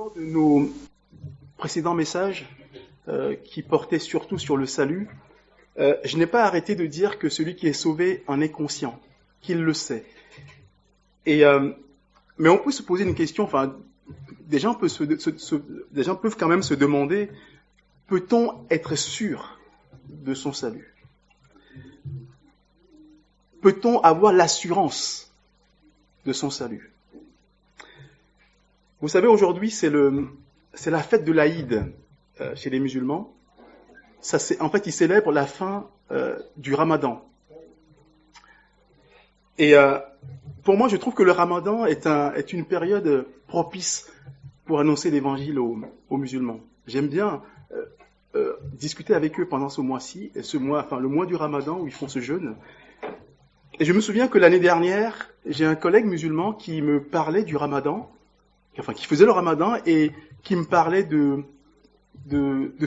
lors de nos précédents messages qui portaient surtout sur le salut, je n'ai pas arrêté de dire que celui qui est sauvé en est conscient, qu'il le sait. Mais on peut se poser une question, enfin, des gens peuvent quand même se demander, peut-on être sûr de son salut? Peut-on avoir l'assurance de son salut? Vous savez, aujourd'hui, c'est la fête de l'Aïd chez les musulmans. En fait, ils célèbrent la fin du Ramadan. Et pour moi, je trouve que le Ramadan est une période propice pour annoncer l'évangile aux musulmans. J'aime bien discuter avec eux pendant ce mois-ci, le mois du Ramadan où ils font ce jeûne. Et je me souviens que l'année dernière, j'ai un collègue musulman qui me parlait du Ramadan, qui faisait le Ramadan et qui me parlait de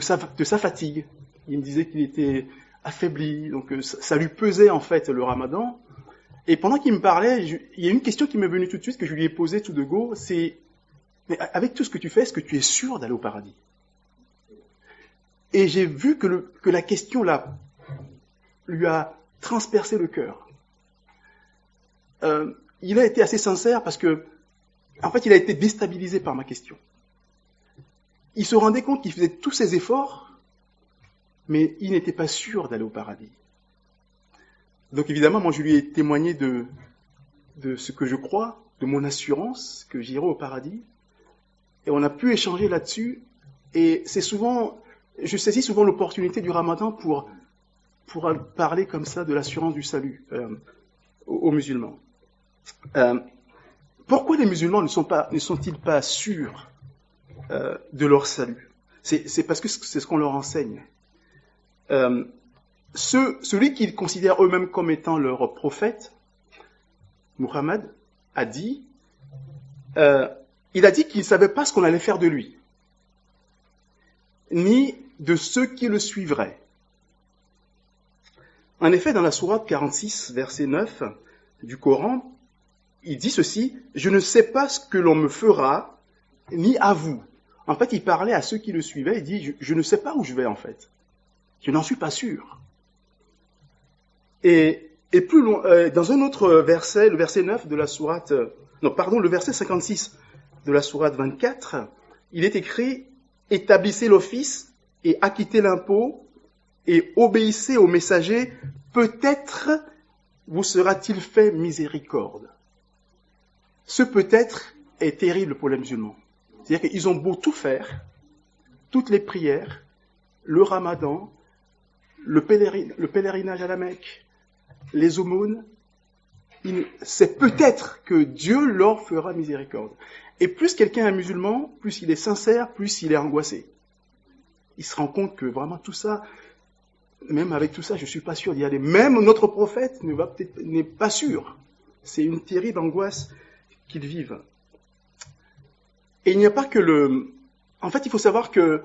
sa fatigue. Il me disait qu'il était affaibli, donc ça lui pesait en fait le Ramadan. Et pendant qu'il me parlait, il y a une question qui m'est venue tout de suite, que je lui ai posée tout de go, c'est « Mais avec tout ce que tu fais, est-ce que tu es sûr d'aller au paradis ?» Et j'ai vu que la question là lui a transpercé le cœur. Il a été assez sincère parce que, en fait, il a été déstabilisé par ma question. Il se rendait compte qu'il faisait tous ses efforts, mais il n'était pas sûr d'aller au paradis. Donc évidemment, moi je lui ai témoigné de ce que je crois, de mon assurance que j'irai au paradis. Et on a pu échanger là-dessus. Et je saisis souvent l'opportunité du Ramadan pour parler comme ça de l'assurance du salut aux musulmans. Pourquoi les musulmans ne sont-ils pas sûrs de leur salut? C'est parce que c'est ce qu'on leur enseigne. Celui qu'ils considèrent eux-mêmes comme étant leur prophète, Muhammad, il a dit qu'il ne savait pas ce qu'on allait faire de lui, ni de ceux qui le suivraient. En effet, dans la sourate 46, verset 9 du Coran, il dit ceci: « Je ne sais pas ce que l'on me fera, ni à vous. » En fait, il parlait à ceux qui le suivaient, il dit « Je ne sais pas où je vais en fait. Je n'en suis pas sûr. » Et plus loin, dans un autre verset, le verset 9 de la sourate, le verset 56 de la sourate 24, il est écrit « Établissez l'office et acquittez l'impôt et obéissez aux messagers, peut-être vous sera-t-il fait miséricorde. » Ce peut-être est terrible pour les musulmans. C'est-à-dire qu'ils ont beau tout faire, toutes les prières, le ramadan, le pèlerinage à la Mecque, les aumônes, c'est peut-être que Dieu leur fera miséricorde. Et plus quelqu'un est musulman, plus il est sincère, plus il est angoissé. Il se rend compte que vraiment tout ça, même avec tout ça, je ne suis pas sûr d'y aller. Même notre prophète n'est pas sûr. C'est une terrible angoisse qu'ils vivent. Et il n'y a pas que En fait, il faut savoir que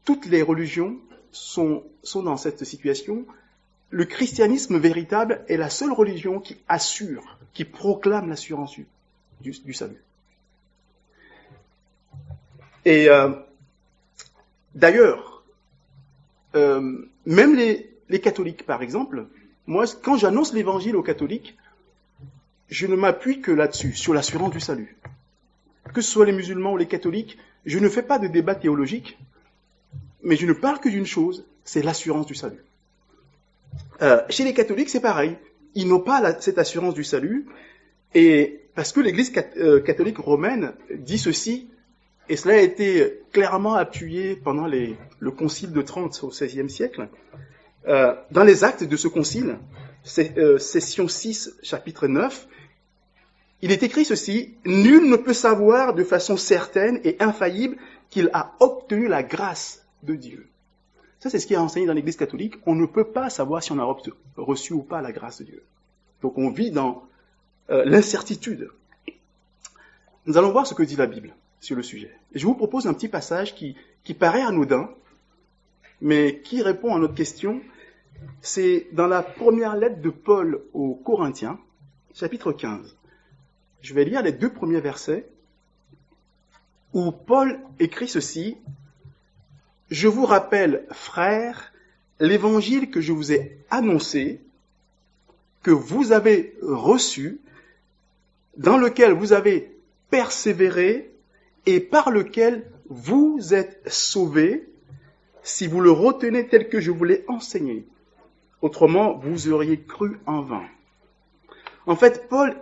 toutes les religions sont dans cette situation. Le christianisme véritable est la seule religion qui assure, qui proclame l'assurance du salut. Et d'ailleurs, même les catholiques, par exemple, moi, quand j'annonce l'évangile aux catholiques, je ne m'appuie que là-dessus, sur l'assurance du salut. Que ce soit les musulmans ou les catholiques, je ne fais pas de débat théologique, mais je ne parle que d'une chose, c'est l'assurance du salut. Chez les catholiques, c'est pareil. Ils n'ont pas cette assurance du salut, et parce que l'Église catholique romaine dit ceci, et cela a été clairement appuyé pendant le concile de Trente au XVIe siècle. Dans les actes de ce concile, session 6, chapitre 9, il est écrit ceci: « Nul ne peut savoir de façon certaine et infaillible qu'il a obtenu la grâce de Dieu. » Ça, c'est ce qui est enseigné dans l'Église catholique. On ne peut pas savoir si on a reçu ou pas la grâce de Dieu. Donc on vit dans l'incertitude. Nous allons voir ce que dit la Bible sur le sujet. Et je vous propose un petit passage qui paraît anodin, mais qui répond à notre question. C'est dans la première lettre de Paul aux Corinthiens, chapitre 15. Je vais lire les 2 premiers versets. où Paul écrit ceci: « Je vous rappelle, frères, l'évangile que je vous ai annoncé, que vous avez reçu, dans lequel vous avez persévéré et par lequel vous êtes sauvés, si vous le retenez tel que je vous l'ai enseigné. Autrement, vous auriez cru en vain. » En fait, Paul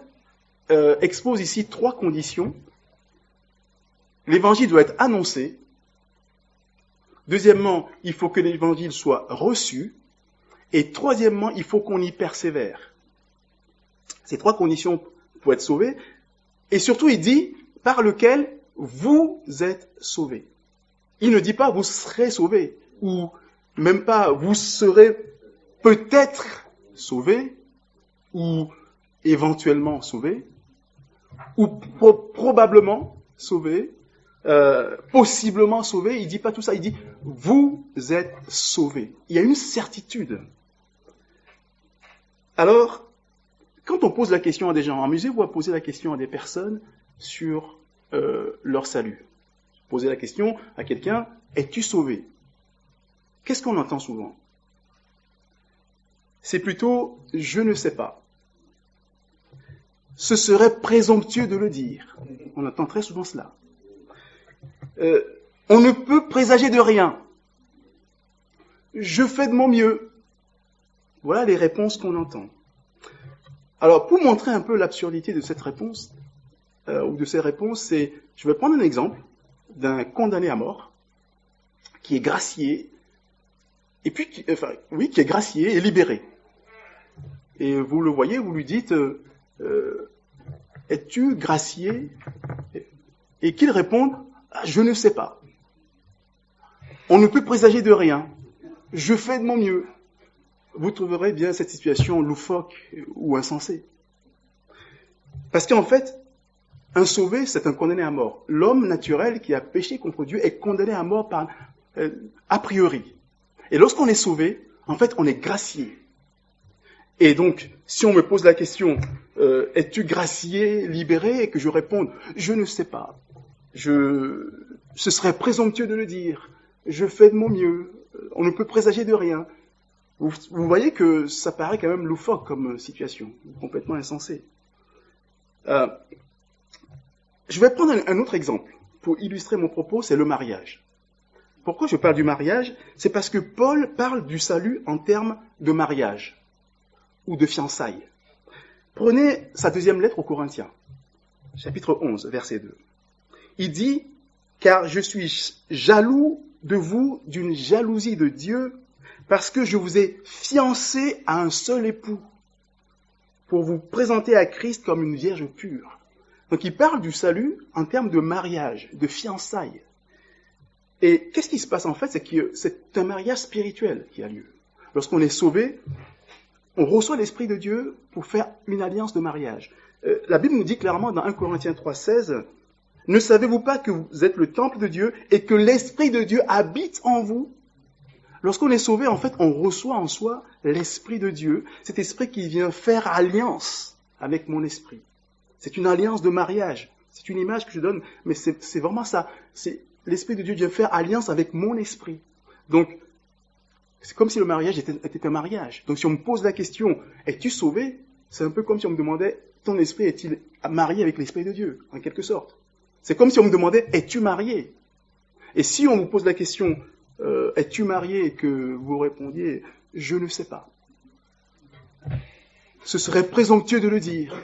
expose ici 3 conditions. L'évangile doit être annoncé. Deuxièmement, il faut que l'évangile soit reçu. Et troisièmement, il faut qu'on y persévère. Ces 3 conditions pour être sauvé. Et surtout, il dit, par lequel vous êtes sauvés. Il ne dit pas vous serez sauvés, ou même pas vous serez peut-être sauvés, ou éventuellement sauvés, ou probablement sauvés, possiblement sauvés. Il ne dit pas tout ça, il dit vous êtes sauvés. Il y a une certitude. Alors, quand on pose la question à des gens, amusez-vous à poser la question à des personnes sur leur salut. Posez la question à quelqu'un, es-tu sauvé? Qu'est-ce qu'on entend souvent? C'est plutôt, je ne sais pas. Ce serait présomptueux de le dire. On entend très souvent cela. On ne peut présager de rien. Je fais de mon mieux. Voilà les réponses qu'on entend. Alors, pour montrer un peu l'absurdité de cette réponse, ou de ces réponses, je vais prendre un exemple d'un condamné à mort qui est gracié, et puis qui est gracié et libéré. Et vous le voyez, vous lui dites, es-tu gracié? Et qu'il réponde, je ne sais pas. On ne peut présager de rien. Je fais de mon mieux. Vous trouverez bien cette situation loufoque ou insensée. Parce qu'en fait, un sauvé, c'est un condamné à mort. L'homme naturel qui a péché contre Dieu est condamné à mort a priori. Et lorsqu'on est sauvé, en fait, on est gracié. Et donc, si on me pose la question, es-tu gracié, libéré, et que je réponde, je ne sais pas. Ce serait présomptueux de le dire. Je fais de mon mieux. On ne peut présager de rien. Vous voyez que ça paraît quand même loufoque comme situation, complètement insensé. Je vais prendre un autre exemple pour illustrer mon propos, c'est le mariage. Pourquoi je parle du mariage? C'est parce que Paul parle du salut en termes de mariage ou de fiançailles. Prenez sa deuxième lettre aux Corinthiens, chapitre 11, verset 2. Il dit, « Car je suis jaloux de vous d'une jalousie de Dieu, parce que je vous ai fiancé à un seul époux, pour vous présenter à Christ comme une vierge pure. » Donc il parle du salut en termes de mariage, de fiançailles. Et qu'est-ce qui se passe en fait? C'est que c'est un mariage spirituel qui a lieu. Lorsqu'on est sauvé, on reçoit l'Esprit de Dieu pour faire une alliance de mariage. La Bible nous dit clairement dans 1 Corinthiens 3,16, « Ne savez-vous pas que vous êtes le temple de Dieu et que l'Esprit de Dieu habite en vous ?» Lorsqu'on est sauvé, en fait, on reçoit en soi l'Esprit de Dieu, cet Esprit qui vient faire alliance avec mon esprit. C'est une alliance de mariage. C'est une image que je donne, mais c'est vraiment ça. C'est l'Esprit de Dieu vient faire alliance avec mon esprit. Donc, c'est comme si le mariage était un mariage. Donc, si on me pose la question, es-tu sauvé? C'est un peu comme si on me demandait, ton esprit est-il marié avec l'Esprit de Dieu, en quelque sorte. C'est comme si on me demandait, es-tu marié? Et si on vous pose la question, es-tu marié? Et que vous répondiez, je ne sais pas. Ce serait présomptueux de le dire.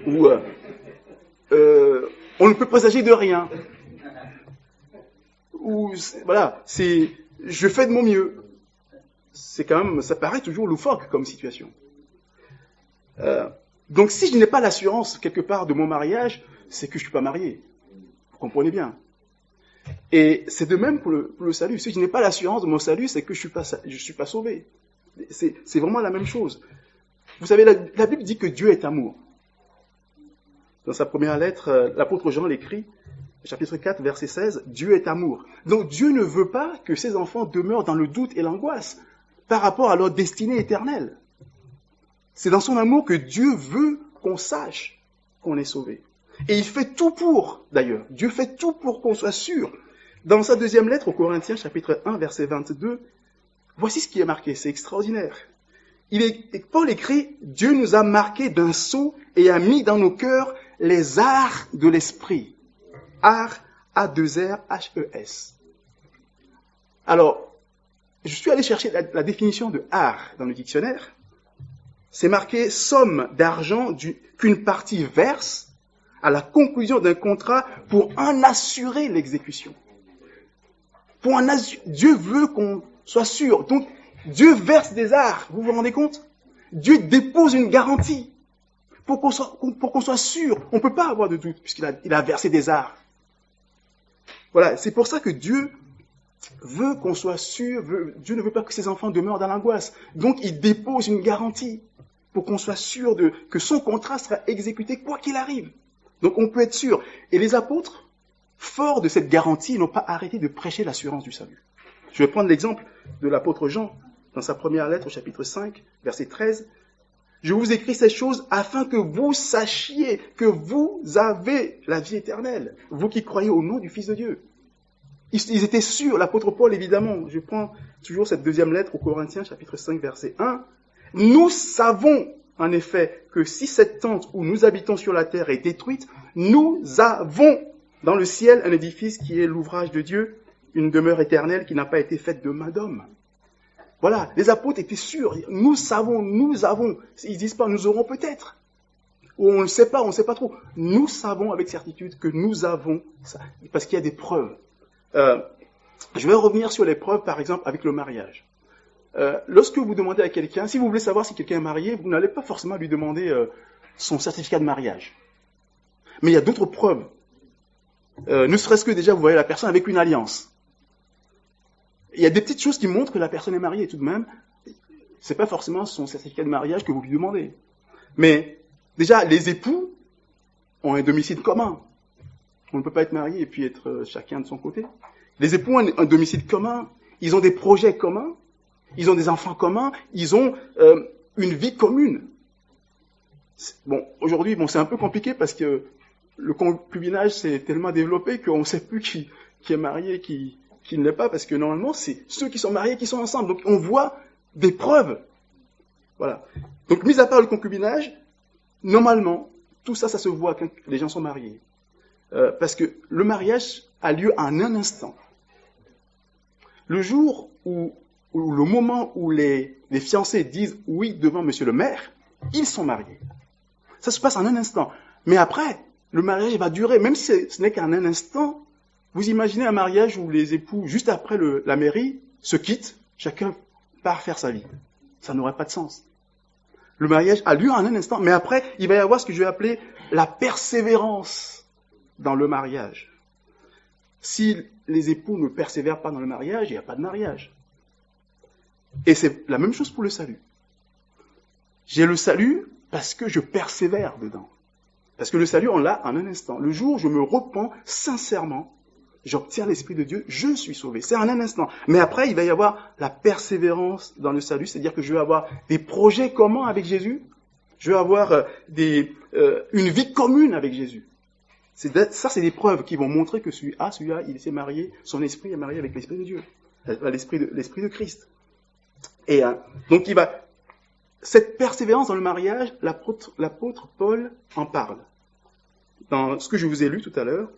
Ou on ne peut présager de rien. Ou voilà, c'est je fais de mon mieux. C'est quand même, ça paraît toujours loufoque comme situation. Donc si je n'ai pas l'assurance quelque part de mon mariage, c'est que je suis pas marié. Vous comprenez bien. Et c'est de même pour le salut. Si je n'ai pas l'assurance de mon salut, c'est que je suis pas sauvé. C'est vraiment la même chose. Vous savez, la Bible dit que Dieu est amour. Dans sa première lettre, l'apôtre Jean l'écrit, chapitre 4, verset 16, Dieu est amour. Donc Dieu ne veut pas que ses enfants demeurent dans le doute et l'angoisse par rapport à leur destinée éternelle. C'est dans son amour que Dieu veut qu'on sache qu'on est sauvé. Et il fait tout pour, d'ailleurs. Dieu fait tout pour qu'on soit sûr. Dans sa deuxième lettre aux Corinthiens, chapitre 1, verset 22, voici ce qui est marqué, c'est extraordinaire. Paul écrit, Dieu nous a marqués d'un sceau et a mis dans nos cœurs les arts de l'esprit. Art, A2R, H-E-S. Alors, je suis allé chercher la définition de art dans le dictionnaire. C'est marqué somme d'argent qu'une partie verse à la conclusion d'un contrat pour en assurer l'exécution. Dieu veut qu'on soit sûr. Donc, Dieu verse des arts. Vous vous rendez compte? Dieu dépose une garantie pour qu'on soit sûr. On ne peut pas avoir de doute puisqu'il a versé des arts. Voilà, c'est pour ça que Dieu veut qu'on soit sûr. Dieu ne veut pas que ses enfants demeurent dans l'angoisse. Donc, il dépose une garantie pour qu'on soit sûr que son contrat sera exécuté quoi qu'il arrive. Donc, on peut être sûr. Et les apôtres, forts de cette garantie, n'ont pas arrêté de prêcher l'assurance du salut. Je vais prendre l'exemple de l'apôtre Jean, dans sa première lettre au chapitre 5, verset 13. « Je vous écris ces choses afin que vous sachiez que vous avez la vie éternelle, vous qui croyez au nom du Fils de Dieu. » Ils étaient sûrs, l'apôtre Paul évidemment. Je prends toujours cette deuxième lettre aux Corinthiens, chapitre 5, verset 1. « Nous savons en effet que si cette tente où nous habitons sur la terre est détruite, nous avons dans le ciel un édifice qui est l'ouvrage de Dieu, une demeure éternelle qui n'a pas été faite de main d'homme. » Voilà, les apôtres étaient sûrs. Nous savons. Ils disent pas, nous aurons peut-être. Ou on ne sait pas trop. Nous savons avec certitude que nous avons ça, parce qu'il y a des preuves. Je vais revenir sur les preuves, par exemple, avec le mariage. Lorsque vous demandez à quelqu'un, si vous voulez savoir si quelqu'un est marié, vous n'allez pas forcément lui demander son certificat de mariage. Mais il y a d'autres preuves. Ne serait-ce que déjà, vous voyez la personne avec une alliance. Il y a des petites choses qui montrent que la personne est mariée tout de même. C'est pas forcément son certificat de mariage que vous lui demandez. Mais déjà, les époux ont un domicile commun. On ne peut pas être marié et puis être chacun de son côté. Les époux ont un domicile commun. Ils ont des projets communs. Ils ont des enfants communs. Ils ont une vie commune. Bon, aujourd'hui, c'est un peu compliqué parce que le concubinage s'est tellement développé qu'on ne sait plus qui est marié, qui ne l'est pas, parce que normalement, c'est ceux qui sont mariés qui sont ensemble. Donc, on voit des preuves. Voilà. Donc, mis à part le concubinage, normalement, tout ça, ça se voit quand les gens sont mariés. Parce que le mariage a lieu en un instant. Le jour où le moment où les fiancés disent oui devant monsieur le maire, ils sont mariés. Ça se passe en un instant. Mais après, le mariage va durer, même si ce n'est qu'en un instant. Vous imaginez un mariage où les époux, juste après la mairie, se quittent, chacun part faire sa vie. Ça n'aurait pas de sens. Le mariage a lieu en un instant, mais après, il va y avoir ce que je vais appeler la persévérance dans le mariage. Si les époux ne persévèrent pas dans le mariage, il n'y a pas de mariage. Et c'est la même chose pour le salut. J'ai le salut parce que je persévère dedans. Parce que le salut, on l'a en un instant. Le jour où je me repens sincèrement, j'obtiens l'Esprit de Dieu, je suis sauvé. C'est en un instant. Mais après, il va y avoir la persévérance dans le salut, c'est-à-dire que je vais avoir des projets communs avec Jésus, je vais avoir une vie commune avec Jésus. Ça, c'est des preuves qui vont montrer que celui-là, il s'est marié, son esprit est marié avec l'Esprit de Dieu, l'Esprit de Christ. Et donc, cette persévérance dans le mariage, l'apôtre Paul en parle. Dans ce que je vous ai lu tout à l'heure,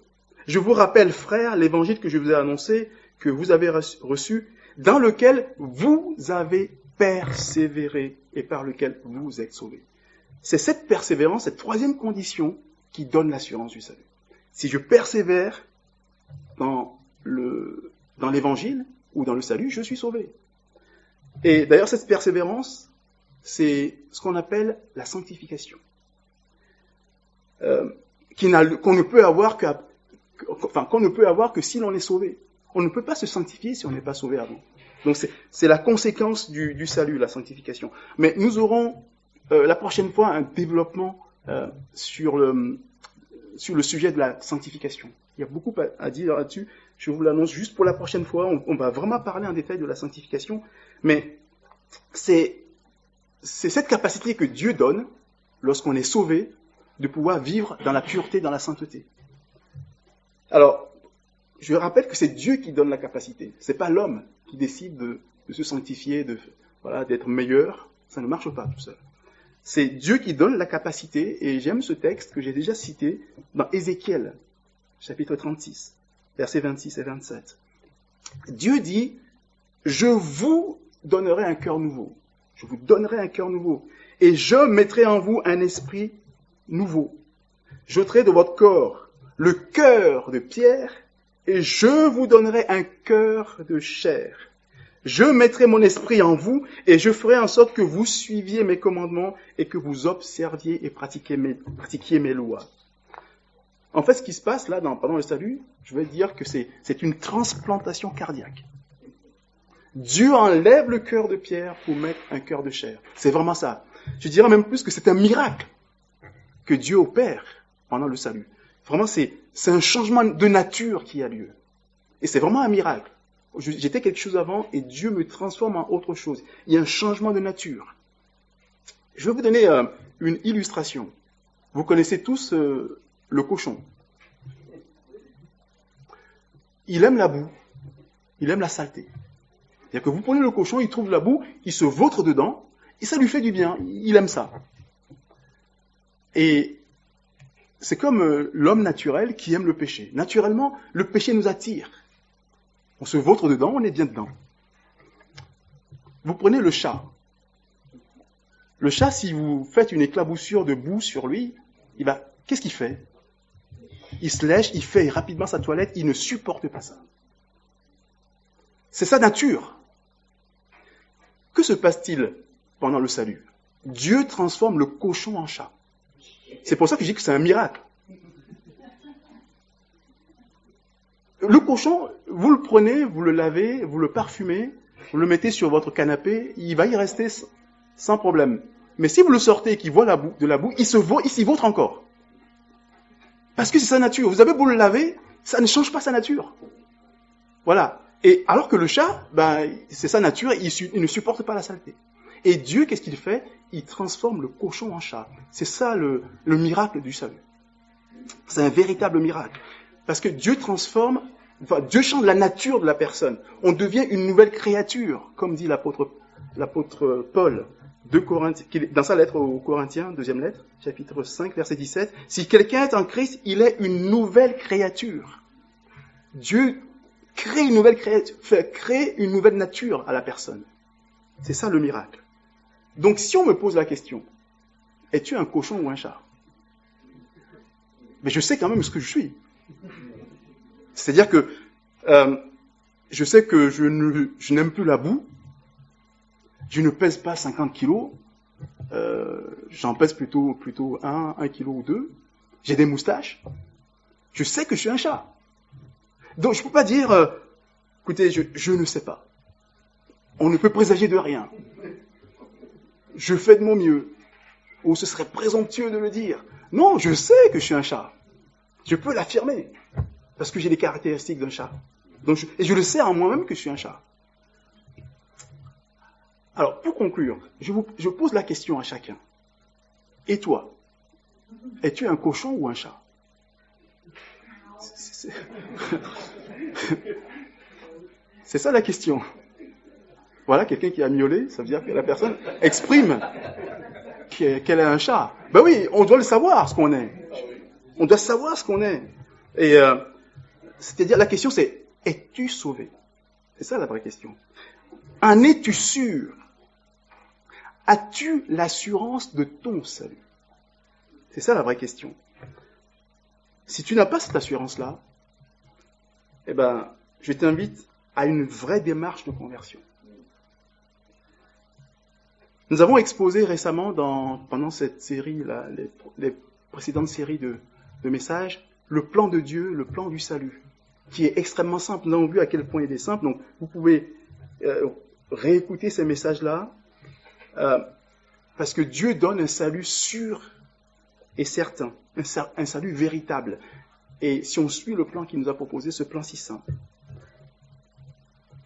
je vous rappelle, frères, l'évangile que je vous ai annoncé, que vous avez reçu, dans lequel vous avez persévéré et par lequel vous êtes sauvés. C'est cette persévérance, cette troisième condition qui donne l'assurance du salut. Si je persévère dans l'évangile ou dans le salut, je suis sauvé. Et d'ailleurs, cette persévérance, c'est ce qu'on appelle la sanctification, qu'on ne peut avoir que si l'on est sauvé. On ne peut pas se sanctifier si on n'est pas sauvé avant. Donc c'est la conséquence du salut, la sanctification. Mais nous aurons la prochaine fois un développement sur le sujet de la sanctification. Il y a beaucoup à dire là-dessus. Je vous l'annonce juste pour la prochaine fois. On va vraiment parler en détail de la sanctification. Mais c'est cette capacité que Dieu donne lorsqu'on est sauvé de pouvoir vivre dans la pureté, dans la sainteté. Alors, je rappelle que c'est Dieu qui donne la capacité. C'est pas l'homme qui décide de se sanctifier, d'être meilleur. Ça ne marche pas tout seul. C'est Dieu qui donne la capacité, et j'aime ce texte que j'ai déjà cité dans Ézéchiel, chapitre 36, versets 26 et 27. Dieu dit, je vous donnerai un cœur nouveau. Je vous donnerai un cœur nouveau. Et je mettrai en vous un esprit nouveau. J'ôterai de votre corps le cœur de pierre, et je vous donnerai un cœur de chair. Je mettrai mon esprit en vous, et je ferai en sorte que vous suiviez mes commandements, et que vous observiez et pratiquiez mes lois. En fait, ce qui se passe là, pendant le salut, je vais dire que c'est une transplantation cardiaque. Dieu enlève le cœur de pierre pour mettre un cœur de chair. C'est vraiment ça. Je dirais même plus que c'est un miracle que Dieu opère pendant le salut. Vraiment, c'est un changement de nature qui a lieu. Et c'est vraiment un miracle. J'étais quelque chose avant et Dieu me transforme en autre chose. Il y a un changement de nature. Je vais vous donner une illustration. Vous connaissez tous le cochon. Il aime la boue. Il aime la saleté. C'est-à-dire que vous prenez le cochon, il trouve la boue, il se vautre dedans, et ça lui fait du bien. Il aime ça. Et c'est comme l'homme naturel qui aime le péché. Naturellement, le péché nous attire. On se vautre dedans, on est bien dedans. Vous prenez le chat. Le chat, si vous faites une éclaboussure de boue sur lui, qu'est-ce qu'il fait? Il se lèche, il fait rapidement sa toilette, il ne supporte pas ça. C'est sa nature. Que se passe-t-il pendant le salut? Dieu transforme le cochon en chat. C'est pour ça que je dis que c'est un miracle. Le cochon, vous le prenez, vous le lavez, vous le parfumez, vous le mettez sur votre canapé, il va y rester sans problème. Mais si vous le sortez et qu'il voit de la boue, il s'y vautre encore. Parce que c'est sa nature. Vous avez beau le laver, ça ne change pas sa nature. Voilà. Et alors que le chat, c'est sa nature, il ne supporte pas la saleté. Et Dieu, qu'est-ce qu'il fait? Il transforme le cochon en chat. C'est ça le miracle du salut. C'est un véritable miracle. Parce que Dieu Dieu change la nature de la personne. On devient une nouvelle créature, comme dit l'apôtre Paul dans sa lettre aux Corinthiens, deuxième lettre, chapitre 5, verset 17. Si quelqu'un est en Christ, il est une nouvelle créature. Dieu crée une nouvelle créature, fait créer une nouvelle nature à la personne. C'est ça le miracle. Donc si on me pose la question, es-tu un cochon ou un chat? Mais je sais quand même ce que je suis. C'est-à-dire que je sais que je n'aime plus la boue, je ne pèse pas 50 kilos, j'en pèse plutôt 1 kilo ou 2, j'ai des moustaches, je sais que je suis un chat. Donc je ne peux pas dire, écoutez, je ne sais pas. On ne peut présager de rien. Je fais de mon mieux. Ou ce serait présomptueux de le dire. Non, je sais que je suis un chat. Je peux l'affirmer. Parce que j'ai les caractéristiques d'un chat. Et je le sais en moi-même que je suis un chat. Alors, pour conclure, je pose la question à chacun. Et toi? Es-tu un cochon ou un chat? C'est ça la question. Voilà, quelqu'un qui a miaulé, ça veut dire que la personne exprime qu'elle est un chat. Ben oui, on doit le savoir ce qu'on est. On doit savoir ce qu'on est. Et c'est-à-dire, la question c'est, es-tu sauvé? C'est ça la vraie question. En es-tu sûr? As-tu l'assurance de ton salut? C'est ça la vraie question. Si tu n'as pas cette assurance-là, eh ben, je t'invite à une vraie démarche de conversion. Nous avons exposé récemment, pendant cette série-là, les précédentes séries de messages, le plan de Dieu, le plan du salut, qui est extrêmement simple. Nous avons vu à quel point il est simple, donc vous pouvez réécouter ces messages-là, parce que Dieu donne un salut sûr et certain, un salut véritable. Et si on suit le plan qu'il nous a proposé, ce plan si simple.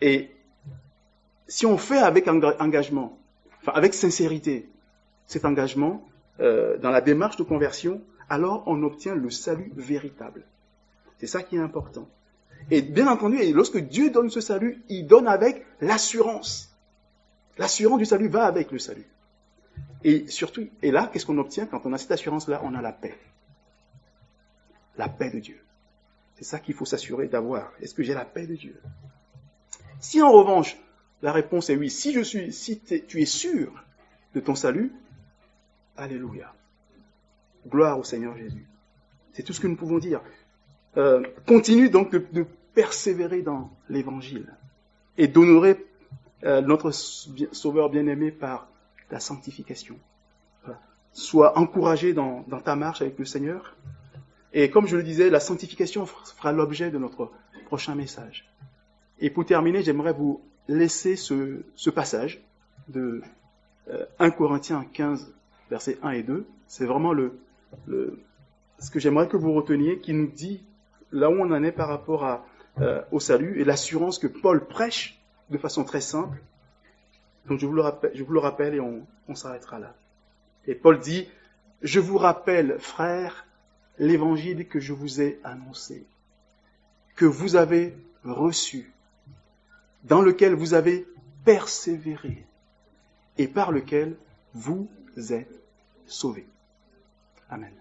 Et si on fait avec engagement, avec sincérité, cet engagement dans la démarche de conversion, alors on obtient le salut véritable. C'est ça qui est important. Et bien entendu, lorsque Dieu donne ce salut, il donne avec l'assurance. L'assurance du salut va avec le salut. Et surtout, et là, qu'est-ce qu'on obtient quand on a cette assurance-là? On a la paix. La paix de Dieu. C'est ça qu'il faut s'assurer d'avoir. Est-ce que j'ai la paix de Dieu? Si en revanche, la réponse est oui, si tu es sûr de ton salut, alléluia. Gloire au Seigneur Jésus. C'est tout ce que nous pouvons dire. Continue donc de persévérer dans l'évangile et d'honorer notre Sauveur bien-aimé par la sanctification. Voilà. Sois encouragé dans ta marche avec le Seigneur. Et comme je le disais, la sanctification fera l'objet de notre prochain message. Et pour terminer, j'aimerais vous laisser ce passage de 1 Corinthiens 15, versets 1 et 2. C'est vraiment ce que j'aimerais que vous reteniez, qui nous dit là où on en est par rapport au salut et l'assurance que Paul prêche de façon très simple. Donc je vous le rappelle et on s'arrêtera là. Et Paul dit, « Je vous rappelle, frères, l'évangile que je vous ai annoncé, que vous avez reçu, dans lequel vous avez persévéré et par lequel vous êtes sauvés. » Amen.